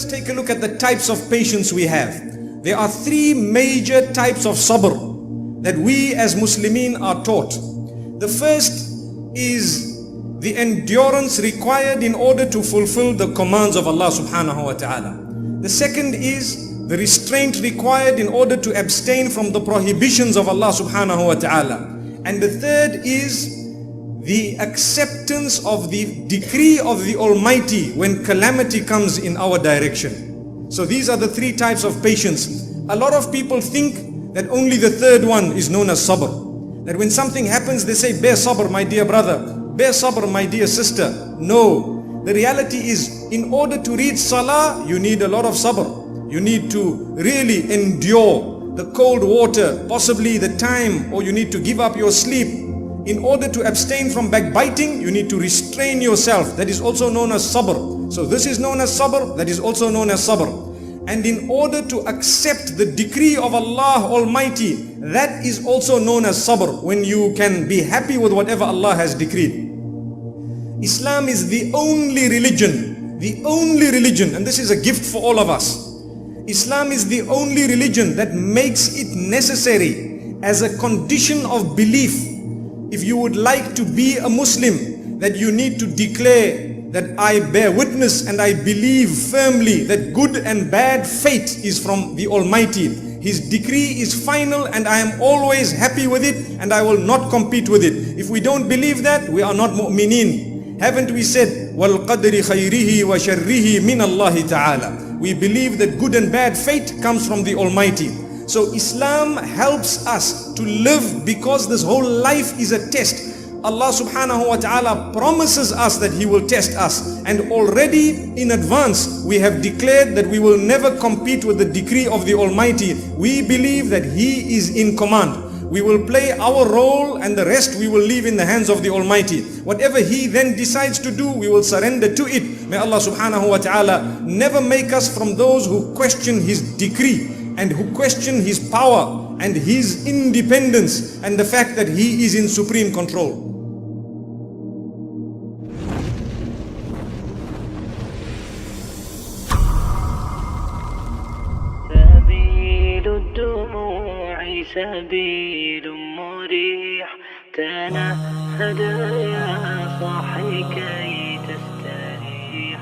us take a look at the types of patience we have. There are three major types of sabr that we as Muslimin are taught. The first is the endurance required in order to fulfill the commands of Allah subhanahu wa ta'ala. The second is the restraint required in order to abstain from the prohibitions of Allah subhanahu wa ta'ala. And the third is the acceptance of the decree of the Almighty when calamity comes in our direction. So these are the three types of patience. A lot of people think that only the third one is known as sabr. That when something happens, they say, bear sabr, my dear brother, bear sabr, my dear sister. No, the reality is, in order to reach salah, you need a lot of sabr. You need to really endure the cold water, possibly the time, or you need to give up your sleep. In order to abstain from backbiting, you need to restrain yourself. That is also known as sabr. So this is known as sabr, that is also known as sabr. And in order to accept the decree of Allah Almighty, that is also known as sabr, when you can be happy with whatever Allah has decreed. Islam is the only religion, and this is a gift for all of us. Islam is the only religion that makes it necessary as a condition of belief. If you would like to be a Muslim, that you need to declare that I bear witness and I believe firmly that good and bad fate is from the Almighty. His decree is final and I am always happy with it and I will not compete with it. If we don't believe that, we are not mu'mineen. Haven't we said, وَالْقَدْرِ خَيْرِهِ وَشَرِّهِ مِنَ اللَّهِ تَعَالَى. We believe that good and bad fate comes from the Almighty. So Islam helps us to live, because this whole life is a test. Allah subhanahu wa ta'ala promises us that He will test us, and already in advance we have declared that we will never compete with the decree of the Almighty. We believe that He is in command. We will play our role and the rest we will leave in the hands of the Almighty. Whatever He then decides to do, we will surrender to it. May Allah subhanahu wa ta'ala never make us from those who question His decree and who question His power and His independence and the fact that He is in supreme control. سبيل مريح تنهد يا صاحي كي تستريح